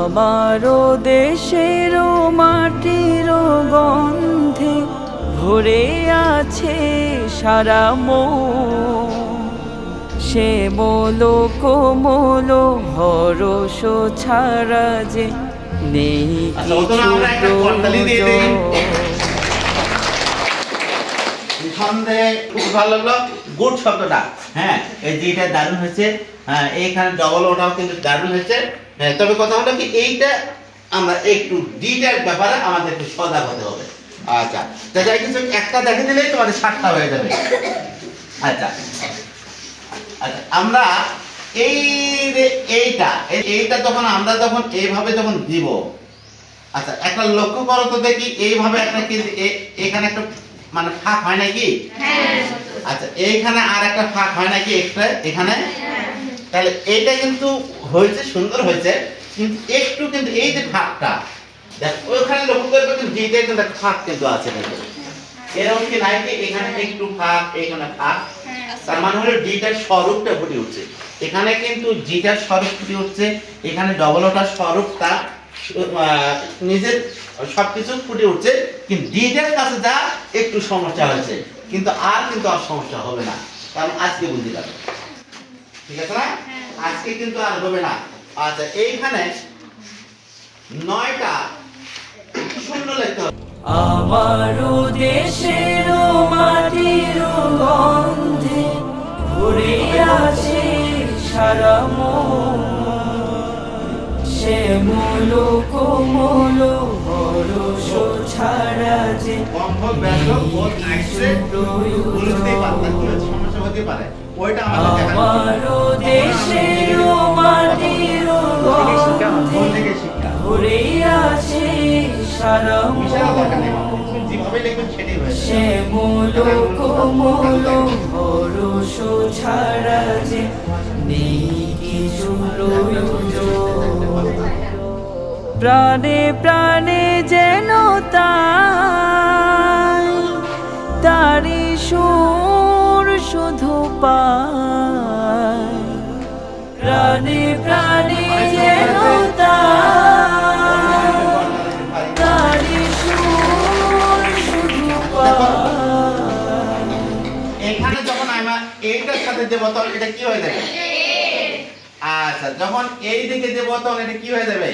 আমারও দেশের মাটির গন্ধে ভরে আছে সারা মন। শ্যামল কোমল হরষ ছাড়া যে নেই কিছু প্রয়োজন। নিঃসন্দেহে খুব ভালো লাগলো গুড শব্দটা। হ্যাঁ, এই যেটা দারুণ হয়েছে। হ্যাঁ, এইখানে ডবল ওটাও কিন্তু দারুণ হয়েছে। হ্যাঁ, তবে কথা হলো কি এইটা আমরা একটু ডিটার ব্যাপারে আমাদের একটু সজাগ হতে হবে। আচ্ছা, যাই কিছু একটা দেখে দিলেই তোমাদের 7টা হয়ে যাবে। আচ্ছা আচ্ছা, আমরা এইটা যখন আমরা যখন এইভাবে যখন দিব, আচ্ছা একটা লক্ষ্য করো তো দেখি, এইভাবে একটা কিন্তু এখানে একটা মানে ফাঁক হয় নাকি? আচ্ছা, এইখানে আর একটা ফাঁক হয় নাকি একটা এখানে? তাহলে এইটা কিন্তু হয়েছে, সুন্দর হয়েছে, কিন্তু একটু কিন্তু এই যে ফাঁকটা দেখ ওইখানে লক্ষ্য করবে, কিন্তু যেটা কিন্তু একটা ফাঁক কিন্তু আছে কিন্তু এরকম কি নাই কি? এখানে একটু ফাঁক, এখানে ফাঁক, তার মানে হলো ডিটার স্বরূপটা ফুটে উঠছে এখানে, কিন্তু জিটার স্বরূপ ফুটে উঠছে এখানে, ডবল ওটার স্বরূপটা নিজের সবকিছু ফুটে উঠছে, কিন্তু ডিটার কাছে যা একটু সমস্যা হয়েছে, কিন্তু আর সমস্যা হবে না, কারণ আজকে বুঝতে পারবে। ঠিক আছে না? আজকে কিন্তু আর হবে না। আচ্ছা, এইখানে 9টা শূন্য লিখতে হবে। আমারও দেশের মাটির গন্ধে ভরে আছে সারা মন। শ্যামল কোমল হরষ ছাড়া যে আমারও দেশের মাটির গন্ধে ভরে আছে সারা মন। শ্যামল কোমল হরষ ছাড়া যে নেই কিছু প্রয়োজন। প্রাণে প্রাণে যেন তারি সুর শুধু পায়। প্রাণে প্রাণে যেন তারি সুর শুধু পায়। এখানে যখন আমরা এইটার সাথে দেব তখন এটা কি হয়ে যাবে? আচ্ছা, যখন এই দিকে দেব তখন এটা কি হয়ে যাবে?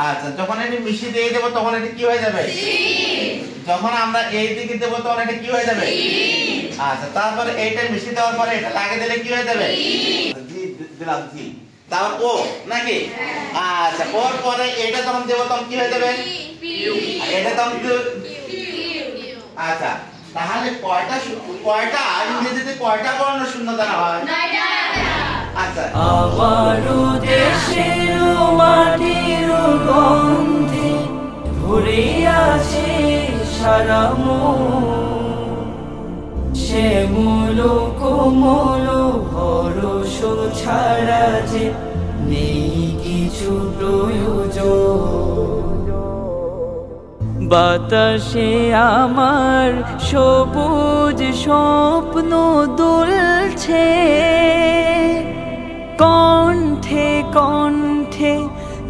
আচ্ছা, যখন এটা মিশিয়ে দিয়ে দেব তখন এটা কি হয়ে যাবে? যখন আমরা এই দিকে দেব তখন এটা কি হয়ে যাবে? আচ্ছা, তারপরে এইটা মিশিয়ে দেওয়ার পরে এটা লাগিয়ে দিলে কি হয়ে যাবে? দিলাম জি, তারপর ও নাকি? আচ্ছা, ওর পরে এটা যখন দেব তখন কি হয়ে যাবে? এটা তখন আচ্ছা, তাহলে কয়টা ইংরেজিতে কয়টা বর্ণ শূন্য দ্বারা হয়? আচ্ছা, আমারও দেশের মাটির গন্ধে ভরে আছে সারা মন। শ্যামল কোমল হরষ ছাড়া যে নেই কিছু প্রয়োজন। বাতাসে আমার সবুজ স্বপ্ন দুলছে, কণ্ঠে কণ্ঠে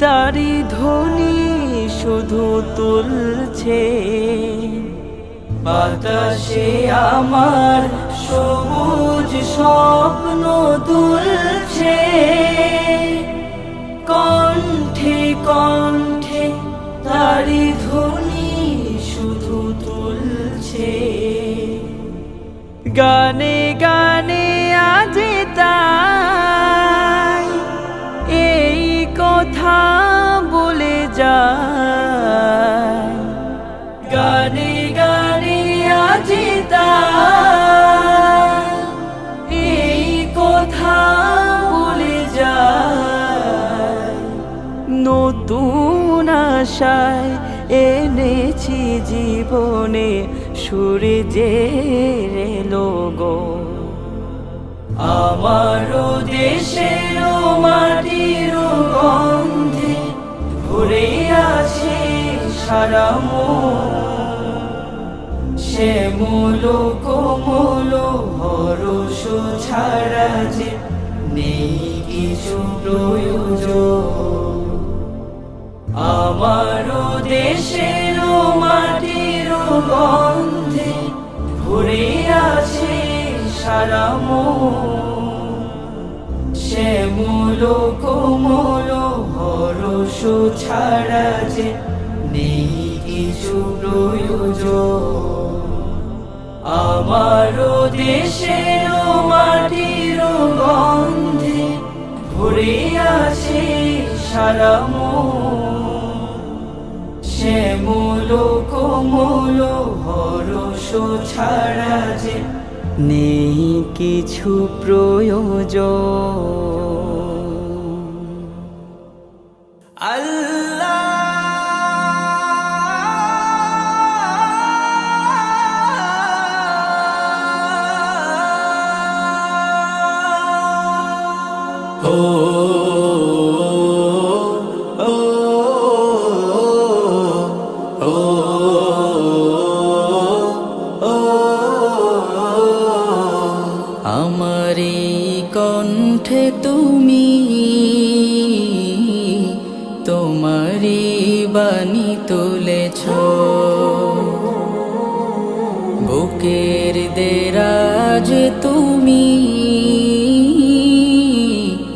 তারি ধ্বনি শুধু তুলছে। বাতাসে আমার সবুজ স্বপ্ন দুলছে, কণ্ঠে কণ্ঠে তারি ধ্বনি শুধু তুলছে। গানে গানে আজ তাই এই কথা বলে যায়। গানে গানে আজ তাই এই কথা বলে যায়। নতুন আশায় এনেছি জীবনে সূর্যের লোগো। আমারও দেশের মাটির গন্ধে ভরে আছে সারা মন। শ্যামল কোমল হরষ ছাড়া যে নেই কিছু প্রয়োজন। আমারও দেশের মাটির গন্ধে ভরে আছে সারা মন। শ্যামল কোমল হরষ ছাড়া যে নেই কিছু প্রয়োজন। আমারও দেশের মাটির গন্ধে ভরে আছে সারা মন। শ্যামল কোমল হরষ ছাড়া যে নেই কিছু প্রয়োজন। আল্লাহ আমারি কণ্ঠে তুমি তোমারি বাণী তুলেছ। বুকের দেরাজ তুমি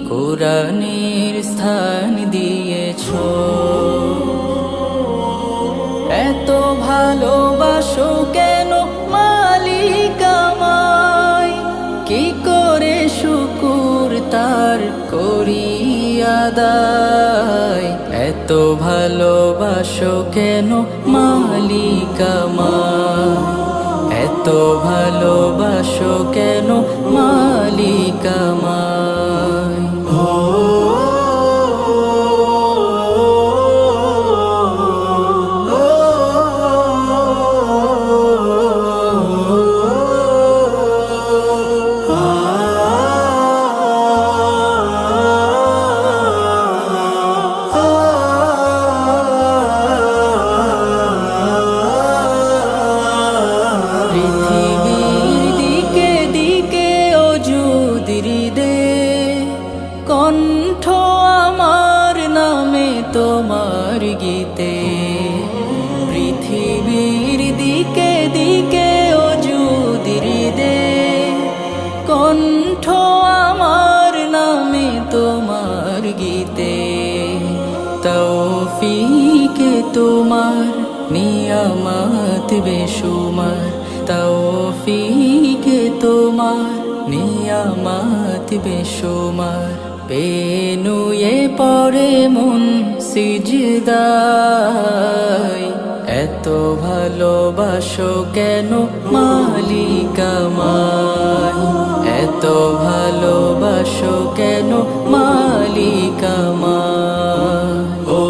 কোরআনের স্থান দিয়েছ। এত ভালোবাসো কেন মালিক আমায়, কি করে শুকুর তার করি আদায়। এত ভালোবাসো কেন মালিক আমায়, এত ভালোবাসো কেন মালিক আমায়। কণ্ঠ আমার নামে তোমার গীতে, পৃথিবীর দিকে দিকে অযুদির দে। কণ্ঠ আমার নামে তোমার গীতে, তৌফিকে তোমার নিয়ামত বেশুমার। তৌফিকে তোমার নিয়ামত বেশুমার। পেনুয়ে পড়ে মন সিজদায়, এত ভালোবাসো কেন মালিক আমায়, এত ভালোবাসো কেন মালিক আমায়। ও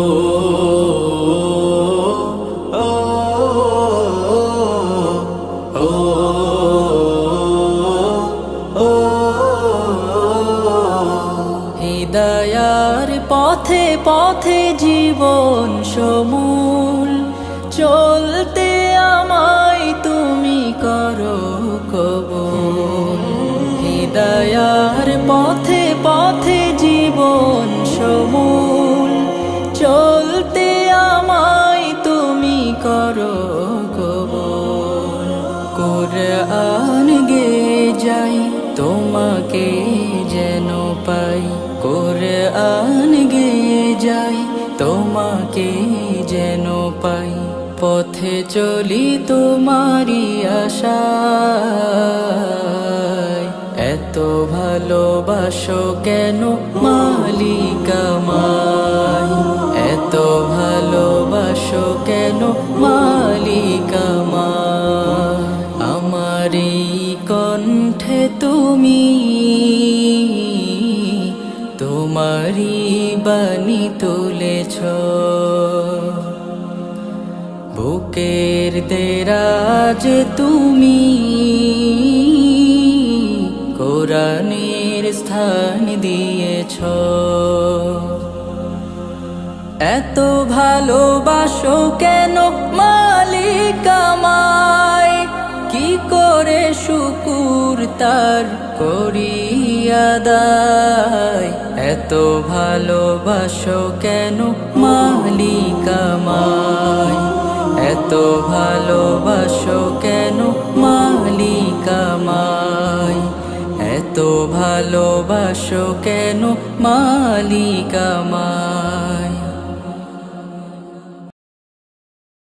হিদায়ার পথে পথে জীবন সমূল, চলতে আমায় তুমি করো কবুল। হিদায়ার পথে পথে জীবন সমূল, চলতে আমায় তুমি করো কবুল। কুরআন গে যাই তোমাকে যেন পাই, কুরআন গে যাই তোমাকে যেন পাই। পথে চলি তোমারি আশায়, এত ভালোবাসো কেন মালিক আমায়, এত ভালোবাসো কেন মালিক আমায়। আমারি কণ্ঠে তুমি তোমারি বাণী তুলেছ। বুকের দেরাজ তুমি কোরআনের স্থান দিয়েছ। এত ভালোবাসো কেন মালিক আমায়, কি করে ভরে শুকুর তার করি আদায়। এত ভালোবাসো কেন মালিক আমায়, এত ভালোবাসো কেন মালিক আমায়, এত ভালোবাসো কেন মালিক আমায়।